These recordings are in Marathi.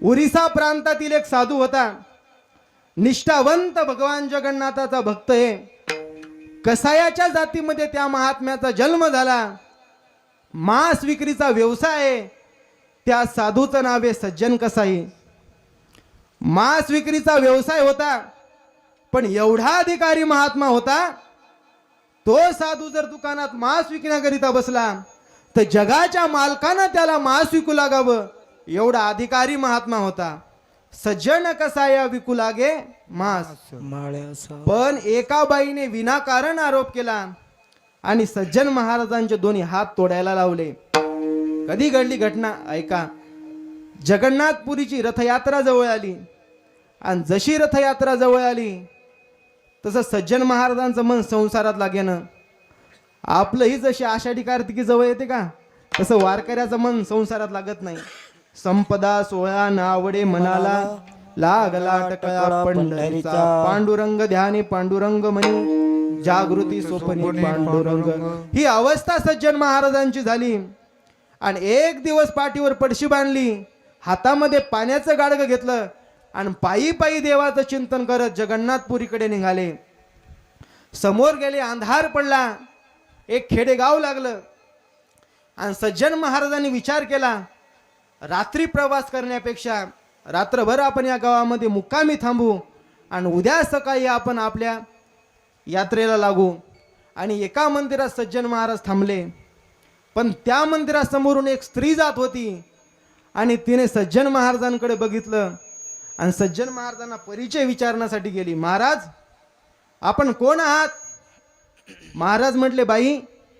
ओरिसा प्रांतातील एक साधू होता, निष्ठावंत भगवान जगन्नाथाचा भक्त आहे. कसायाच्या जातीमध्ये त्या महात्म्याचा जन्म झाला. मांस विक्रीचा व्यवसाय आहे. त्या साधूचं नाव आहे सज्जन कसाई. मांस विक्रीचा व्यवसाय होता, पण एवढा अधिकारी महात्मा होता, तो साधू जर दुकानात मांस विकण्याकरिता बसला तर जगाच्या मालकानं त्याला मांस विकू लागावं एवढा अधिकारी महात्मा होता. सज्जन कसाया विकू लागे मांस. पण एका बाईने विनाकारण आरोप केला आणि सज्जन महाराजांचे दोन्ही हात तोडायला लावले. कधी घडली घटना ऐका. जगन्नाथपुरीची रथयात्रा जवळ आली आणि जशी रथयात्रा जवळ आली तसं सज्जन महाराजांचं मन संसारात लागेनं. आपलंही जशी आषाढी कार्तिकी जवळ येते का तसं वारकऱ्याचं मन संसारात लागत नाही. संपदा सोहळा नावडे मनाला, लागला टकळा पंढरीचा, पांडुरंग ध्याने पांडुरंग म्हणे, जागृती स्वप्नी पांडुरंग. ही अवस्था सज्जन महाराजांची झाली. आणि एक दिवस पाठीवर पडशी बांधली, हातामध्ये पाण्याचं गाडगं घेतलं आणि पायी पायी देवाचं चिंतन करत जगन्नाथपुरीकडे निघाले. समोर गेले, अंधार पडला, एक खेडेगाव लागलं. आणि सज्जन महाराजांनी विचार केला, रात्री प्रवास करण्यापेक्षा रात्रभर आपण या गावामध्ये मुक्कामी थांबू आणि उद्या सकाळी आपण आपल्या यात्रेला लागू. आणि एका मंदिरात सज्जन महाराज थांबले. पण त्या मंदिरासमोरून एक स्त्री जात होती आणि तिने सज्जन महाराजांकडे बघितलं आणि सज्जन महाराजांना परिचय विचारण्यासाठी गेली. महाराज, आपण कोण आहात? महाराज म्हटले, बाई,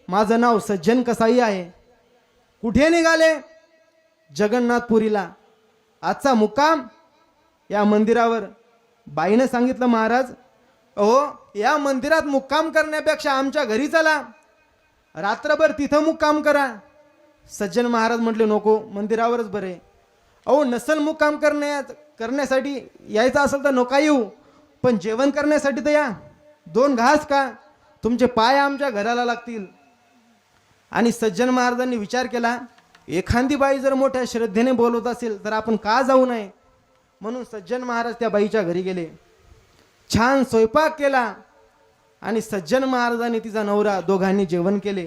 माझं नाव सज्जन कसाई आहे. कुठे निघाले? जगन्नाथपुरीला. आजचा मुक्काम या मंदिरावर. बाईनं सांगितलं, महाराज, अहो, या मंदिरात मुक्काम करण्यापेक्षा आमच्या घरी चला, रात्रभर तिथं मुक्काम करा. सज्जन महाराज म्हटले, नको, मंदिरावरच बरे. अहो, नसल मुक्काम करण्यासाठी यायचं असेल तर नका येऊ, पण जेवण करण्यासाठी तर या. 2 घास का, तुमचे पाय आमच्या घराला लागतील. आणि सज्जन महाराजांनी विचार केला, एखादी बाई जर मोठ्या श्रद्धेने बोलवत असेल तर आपण का जाऊ नये. म्हणून सज्जन महाराज त्या बाईच्या घरी गेले. छान स्वयंपाक केला आणि सज्जन महाराजांनी तिचा नवरा दोघांनी जेवण केले.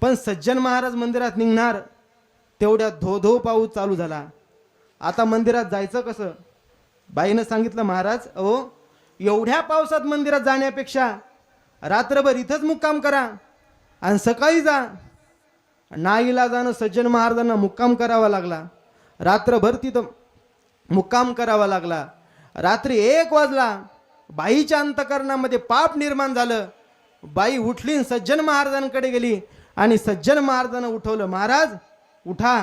पण सज्जन महाराज मंदिरात निघणार तेवढ्यात धो धो पाऊस चालू झाला. आता मंदिरात जायचं कसं? बाईनं सांगितलं, महाराज, अहो, एवढ्या पावसात मंदिरात जाण्यापेक्षा रात्रभर इथंच मुक्काम करा आणि सकाळी जा. नाईलाजानं सज्जन महाराजांना मुक्काम करावा लागला. रात्रभर तिथं मुक्काम करावा लागला. रात्री 1 वाजला. बाईच्या अंतकरणामध्ये पाप निर्माण झालं. बाई उठली, सज्जन महाराजांकडे गेली आणि सज्जन महाराजांना उठवलं. महाराज, उठा.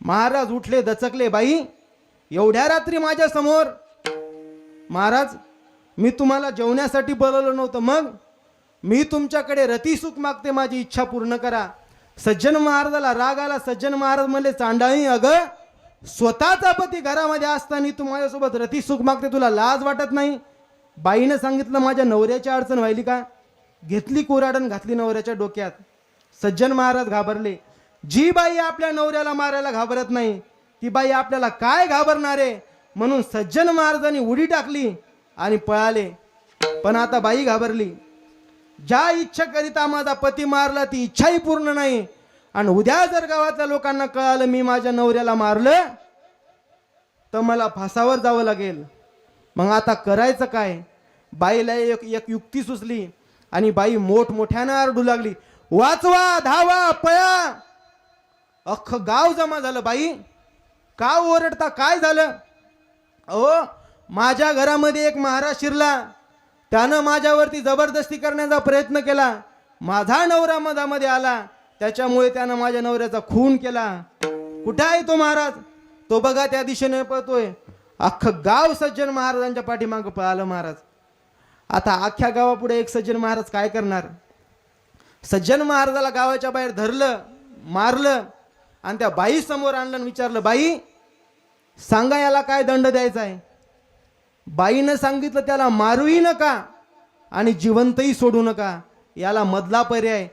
महाराज उठले, दचकले. बाई, एवढ्या रात्री माझ्या समोर? महाराज, मी तुम्हाला जेवण्यासाठी बोलवलं नव्हतं. मग मी तुमच्याकडे रतिसुख मागते, माझी इच्छा पूर्ण करा. सज्जन महाराजाला राग आला. सज्जन महाराज म्हणले, चांडाळी, अगं, स्वतःचा पती घरामध्ये असताना तू माझ्यासोबत रतिसुख मागते, तुला लाज वाटत नाही? बाईनं सांगितलं, माझ्या नवऱ्याची अडचण व्हायली का? घेतली कुऱ्हाडण, घातली नवऱ्याच्या डोक्यात. सज्जन महाराज घाबरले. जी बाई आपल्या नवऱ्याला मारायला घाबरत नाही ती बाई आपल्याला काय घाबरणार आहे? म्हणून सज्जन महाराजांनी उडी टाकली आणि पळाले. पण आता बाई घाबरली. ज्या इच्छेकरिता माझा पती मारला ती इच्छाही पूर्ण नाही, आणि उद्या जर गावातल्या लोकांना कळालं मी माझ्या नवऱ्याला मारलं तर मला फासावर जावं लागेल. मग आता करायचं काय? बाईला एक युक्ती सुचली आणि बाई मोठमोठ्यानं आरडू लागली, वाचवा, धावा, पळा. अख्खं गाव जमा झालं. बाई, का ओरडता? काय झालं? अहो, माझ्या घरामध्ये एक महाराज शिरला. त्यानं माझ्यावरती जबरदस्ती करण्याचा प्रयत्न केला. माझा नवरा मधामध्ये आला, त्याच्यामुळे त्यानं माझ्या नवऱ्याचा खून केला. कुठे आहे तो महाराज? तो बघा त्या दिशेने पळतोय. अख्खं गाव सज्जन महाराजांच्या पाठीमागं पळालं. महाराज, आता अख्ख्या गावापुढे एक सज्जन महाराज काय करणार? सज्जन महाराजाला गावाच्या बाहेर धरलं, मारलं आणि त्या बाई समोर आणलं आणि विचारलं, बाई, सांगा याला काय दंड द्यायचा आहे? बाईनं सांगितलं, त्याला मारूही नका आणि जिवंतही सोडू नका. याला मधला पर्याय,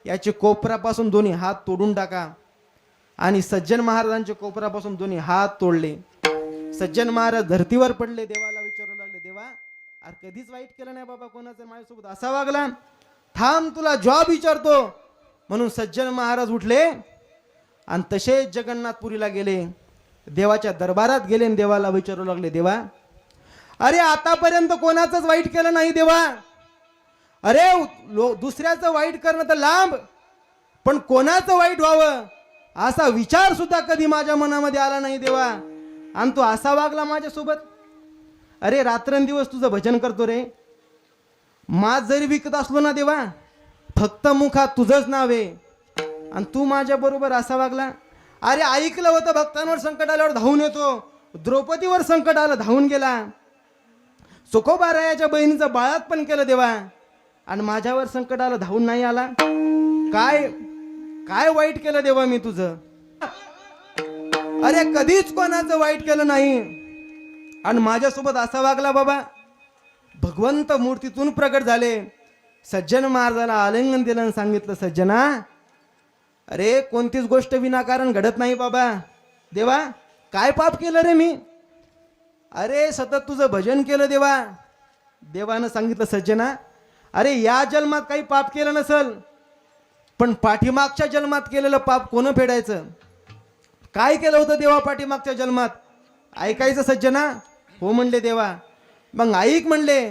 याचे कोपरापासून दोन्ही हात तोडून टाका. आणि सज्जन महाराजांचे कोपरापासून दोन्ही हात तोडले. सज्जन महाराज धर्तीवर पडले, देवाला विचारू लागले, देवा अरे कधीच वाईट केलं नाही बाबा कोणाचं, माझ्यासोबत असा वागला, थांब तुला जॉब विचारतो. म्हणून सज्जन महाराज उठले आणि तसेच जगन्नाथपुरीला गेले, देवाच्या दरबारात गेले आणि देवाला विचारू लागले, देवा अरे आतापर्यंत कोणाचंच वाईट केलं नाही देवा, अरे दुसऱ्याचं वाईट करणं तर लांब, पण कोणाचं वाईट व्हावं असा विचार सुद्धा कधी माझ्या मनामध्ये आला नाही देवा, आणि तू असा वागला माझ्यासोबत. अरे रात्रंदिवस तुझं भजन करतो रे, माज जरी विकत असलो ना देवा, फक्त मुखात तुझंच नाव आहे, आणि तू माझ्या बरोबर असा वागला. अरे ऐकलं होतं भक्तांवर संकट आल्यावर धावून येतो, द्रौपदीवर संकट आलं धावून गेला, सुखोबारायाच्या बहिणीचं बाळात पण केलं देवा, आणि माझ्यावर संकट आलं धावून नाही आला. काय काय वाईट केलं देवा मी तुझं? अरे कधीच कोणाचं वाईट केलं नाही, आणि माझ्यासोबत असा वागला बाबा. भगवंत मूर्तीतून प्रकट झाले, सज्जन महाराजाला आलिंगन दिलं आणि सांगितलं, सज्जना अरे कोणतीच गोष्ट विनाकारण घडत नाही बाबा. देवा काय पाप केलं रे मी? अरे सतत तुझं भजन केलं देवा. देवानं सांगितलं, सज्जना अरे या जन्मात काही पाप केलं नसल, पण पाठीमागच्या जन्मात केलेलं पाप कोण फेडायचं? काय केलं होतं देवा पाठीमागच्या जन्मात? ऐकायचं सज्जना? हो म्हणले देवा. मग ऐक म्हणले.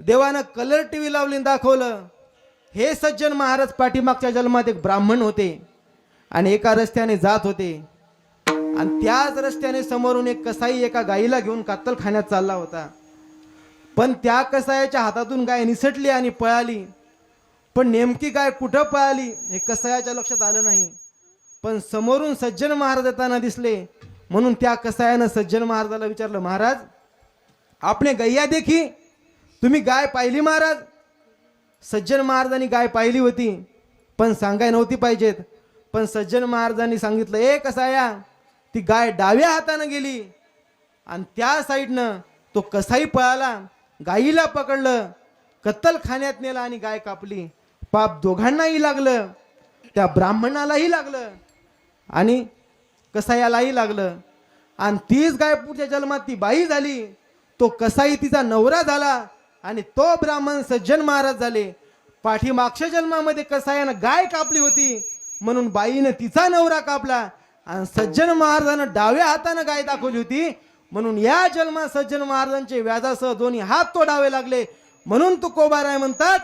देवानं कलर टीव्ही लावली दाखवलं, हे सज्जन महाराज पाठीमागच्या जन्मात एक ब्राह्मण होते आणि एका रस्त्याने जात होते, आणि त्याच रस्त्याने समोरून एक कसाई एका गाईला घेऊन कात्तलखान्यात चालला होता. पण त्या कसायाच्या हातातून गाय निसटली आणि पळाली, पण नेमकी गाय कुठं पळाली हे कसायाच्या लक्षात आलं नाही. पण समोरून सज्जन महाराज येताना दिसले, म्हणून त्या कसायानं सज्जन महाराजाला विचारलं, महाराज आपणे गैया देखी, तुम्ही गाय पाहिली महाराज? सज्जन महाराजांनी गाय पाहिली होती, पण सांगाय नव्हती पाहिजेत. पण सज्जन महाराजांनी सांगितलं, ए कसाया, ती गाय डाव्या हातानं गेली आणि त्या साईडनं तो कसाई पळाला, गाईला पकडलं, कत्तलखान्यात नेला आणि गाय कापली. पाप दोघांनाही लागलं, त्या ब्राह्मणालाही लागलं आणि कसायालाही लागलं. आणि तीच गाय पुढच्या जन्मात ती बाई झाली, तो कसाई तिचा नवरा झाला आणि तो ब्राह्मण सज्जन महाराज झाले. पाठीमागच्या जन्मामध्ये कसायानं गाय कापली होती, म्हणून बाईनं तिचा नवरा कापला, आणि सज्जन महाराजानं डाव्या हातानं गाय दाखवली होती, म्हणून या जन्मात सज्जन महाराजांचे व्याजासह दोन्ही हात तोडावे लागले. म्हणून तुकोबाराय म्हणतात,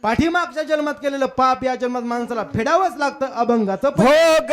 पाठीमागच्या जन्मात केलेलं पाप या जन्मात माणसाला फेडावंच लागतं. अभंगाचं भोग